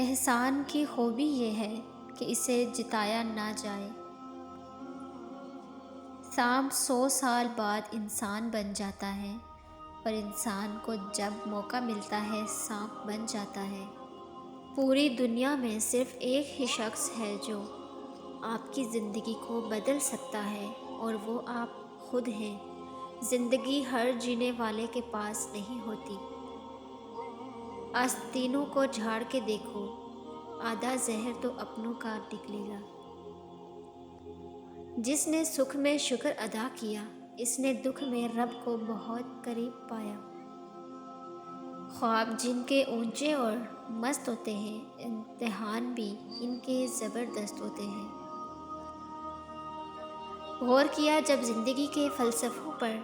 احسان کی خوبی یہ ہے کہ اسے جتایا نہ جائے۔ سانپ 100 سال بعد انسان بن جاتا ہے، پر انسان کو جب موقع ملتا ہے سانپ بن جاتا ہے۔ پوری دنیا میں صرف ایک ہی شخص ہے جو آپ کی زندگی کو بدل سکتا ہے، اور وہ آپ خود ہیں۔ زندگی ہر جینے والے کے پاس نہیں ہوتی۔ آستینوں کو جھاڑ کے دیکھو، آدھا زہر تو اپنوں کا نکلے گا۔ جس نے سکھ میں شکر ادا کیا، اس نے دکھ میں رب کو بہت قریب پایا۔ خواب جن کے اونچے اور مست ہوتے ہیں، امتحان بھی ان کے زبردست ہوتے ہیں۔ غور کیا جب زندگی کے فلسفوں پر،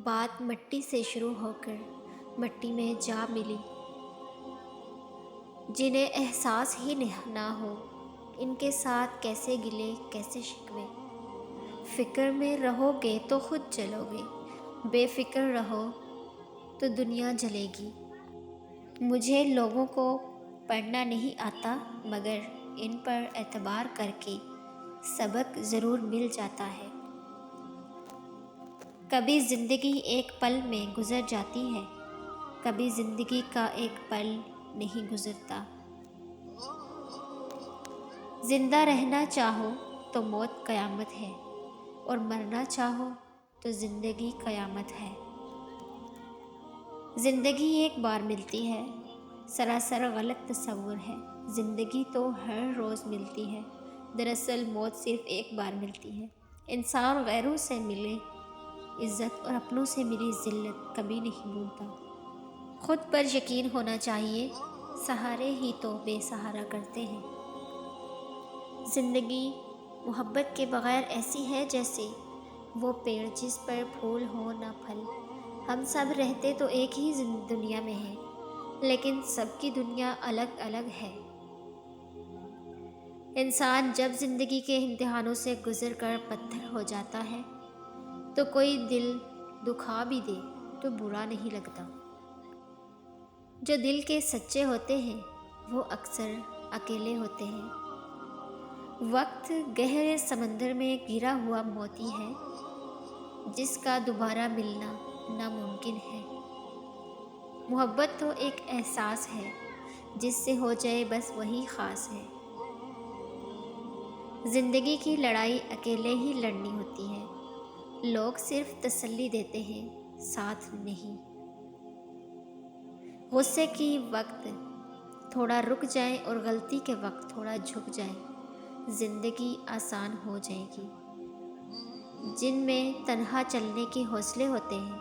بات مٹی سے شروع ہو کر مٹی میں جا ملی۔ جنہیں احساس ہی نہ ہو، ان کے ساتھ کیسے گلے کیسے شکوے۔ فکر میں رہو گے تو خود جلو گے، بے فکر رہو تو دنیا جلے گی۔ مجھے لوگوں کو پڑھنا نہیں آتا، مگر ان پر اعتبار کر کے سبق ضرور مل جاتا ہے۔ کبھی زندگی ایک پل میں گزر جاتی ہے، کبھی زندگی کا ایک پل نہیں گزرتا۔ زندہ رہنا چاہو تو موت قیامت ہے، اور مرنا چاہو تو زندگی قیامت ہے۔ زندگی ایک بار ملتی ہے، سراسر غلط تصور ہے۔ زندگی تو ہر روز ملتی ہے، دراصل موت صرف ایک بار ملتی ہے۔ انسان غیروں سے ملی عزت اور اپنوں سے ملی ذلت کبھی نہیں بھولتا۔ خود پر یقین ہونا چاہیے، سہارے ہی تو بے سہارا کرتے ہیں۔ زندگی محبت کے بغیر ایسی ہے جیسے وہ پیڑ جس پر پھول ہو نہ پھل۔ ہم سب رہتے تو ایک ہی دنیا میں ہیں، لیکن سب کی دنیا الگ الگ ہے۔ انسان جب زندگی کے امتحانوں سے گزر کر پتھر ہو جاتا ہے تو کوئی دل دکھا بھی دے تو برا نہیں لگتا۔ جو دل کے سچے ہوتے ہیں وہ اکثر اکیلے ہوتے ہیں۔ وقت گہرے سمندر میں گرا ہوا موتی ہے، جس کا دوبارہ ملنا ناممکن ہے۔ محبت تو ایک احساس ہے، جس سے ہو جائے بس وہی خاص ہے۔ زندگی کی لڑائی اکیلے ہی لڑنی ہوتی ہے، لوگ صرف تسلی دیتے ہیں، ساتھ نہیں۔ غصے کی وقت تھوڑا رک جائیں اور غلطی کے وقت تھوڑا جھک جائیں، زندگی آسان ہو جائے گی۔ جن میں تنہا چلنے کے حوصلے ہوتے ہیں،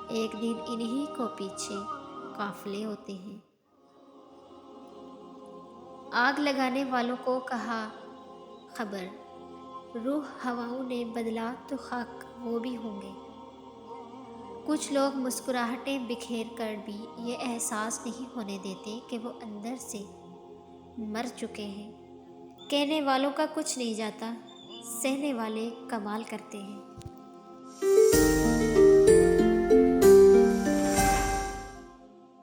ایک دن انہی کو پیچھے قافلے ہوتے ہیں۔ آگ لگانے والوں کو کہا خبر، روح ہواؤں نے بدلا تو خاک وہ بھی ہوں گے۔ کچھ لوگ مسکراہٹیں بکھیر کر بھی یہ احساس نہیں ہونے دیتے کہ وہ اندر سے مر چکے ہیں۔ کہنے والوں کا کچھ نہیں جاتا، سہنے والے کمال کرتے ہیں۔